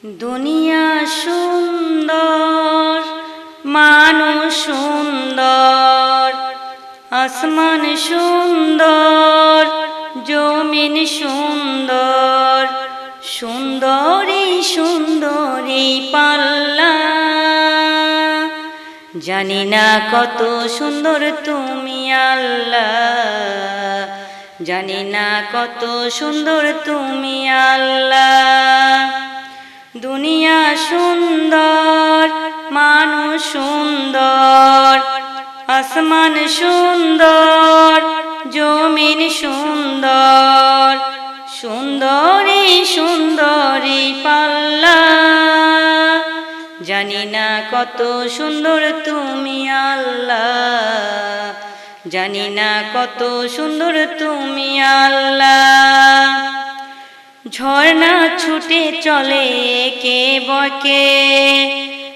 দুনিয়া সুন্দর, মানুষ সুন্দর, আসমান সুন্দর, জমিন সুন্দর, সুন্দরী সুন্দরী পাল্লা। জানি না কত সুন্দর তুমি আল্লাহ, জানি না কত সুন্দর তুমি আল্লাহ। দুনিয়া সুন্দর, মানুষ সুন্দর, আসমান সুন্দর, জমিন সুন্দর, সুন্দরী সুন্দরী পাল্লা। জানি না কত সুন্দর তুমি আল্লাহ, জানি না কত সুন্দর তুমি আল্লাহ। ঝর্ণা ছুটে চলে কে বকে,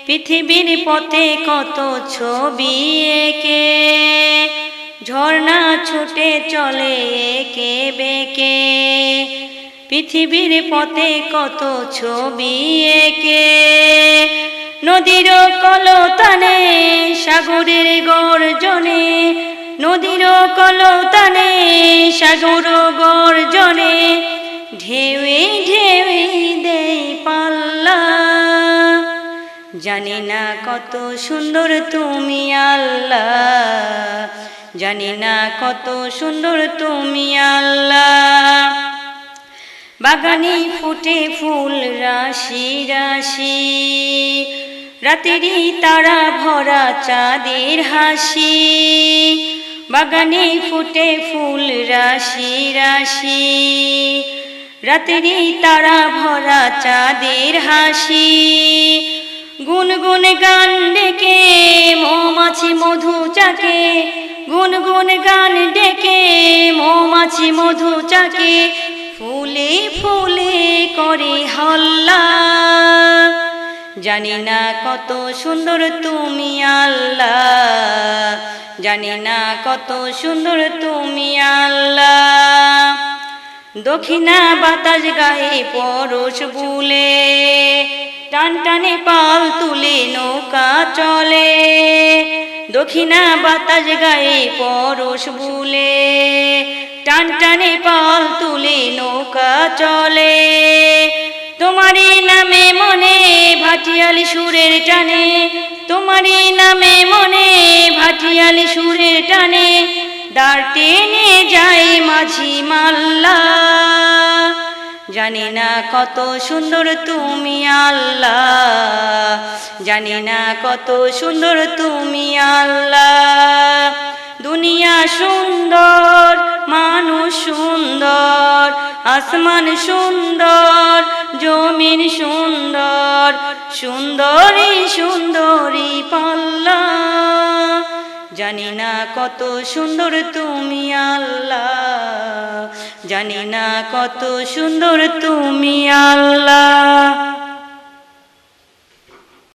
পৃথিবীর পথে কত ছবি এঁকে। ঝর্ণা ছুটে চলে কে বেকে, পৃথিবীর পথে কত ছবি এঁকে। নদীর কলতানে সাগরের গর্জনে, নদীর কলতানে সাগর গর্জনে, ঢেউয়ে ঢেউয়ে দেই পাল্লা। জানি না কত সুন্দর তুমি আল্লাহ, জানি না কত সুন্দর তুমি আল্লাহ। বাগানে ফুটে ফুল রাশি রাশি, রাতেরই তারা ভরা চাঁদের হাসি। বাগানে ফুটে ফুল রাশি রাশি, রাতেরই তারা ভরা চাঁদের হাসি। গুনগুন গান ডেকে মৌমাছি মধু চাকে, গুনগুন গান ডেকে মৌমাছি মধু চাকে, ফুলে ফুলে করে হল্লা। জানি না কত সুন্দর তুমি আল্লাহ, জানি না কত সুন্দর তুমি আল্লাহ। দক্ষিণা বাতাস গায়ে পরশ বুলে, টান টানে পাল তুলে নৌকা চলে। দক্ষিণা বাতাস গায়ে পরশ বুলে, টান টানে পাল তুলে নৌকা চলে। তোমারই নামে মনে ভাটিয়ালি সুরের টানে, তোমারই নামে মনে ভাটিয়ালি সুরের টানে, দাঁড় টেনে যায় মাঝি মাল্লা। জানি না কত সুন্দর তুমি আল্লাহ, জানি না কত সুন্দর তুমি আল্লাহ। দুনিয়া সুন্দর, মানুষ সুন্দর, আসমান সুন্দর, জমিন সুন্দর, সুন্দরী সুন্দরী পাল্লা। জানি না কত সুন্দর তুমি আল্লাহ, জানি না কত সুন্দর তুমি আল্লাহ।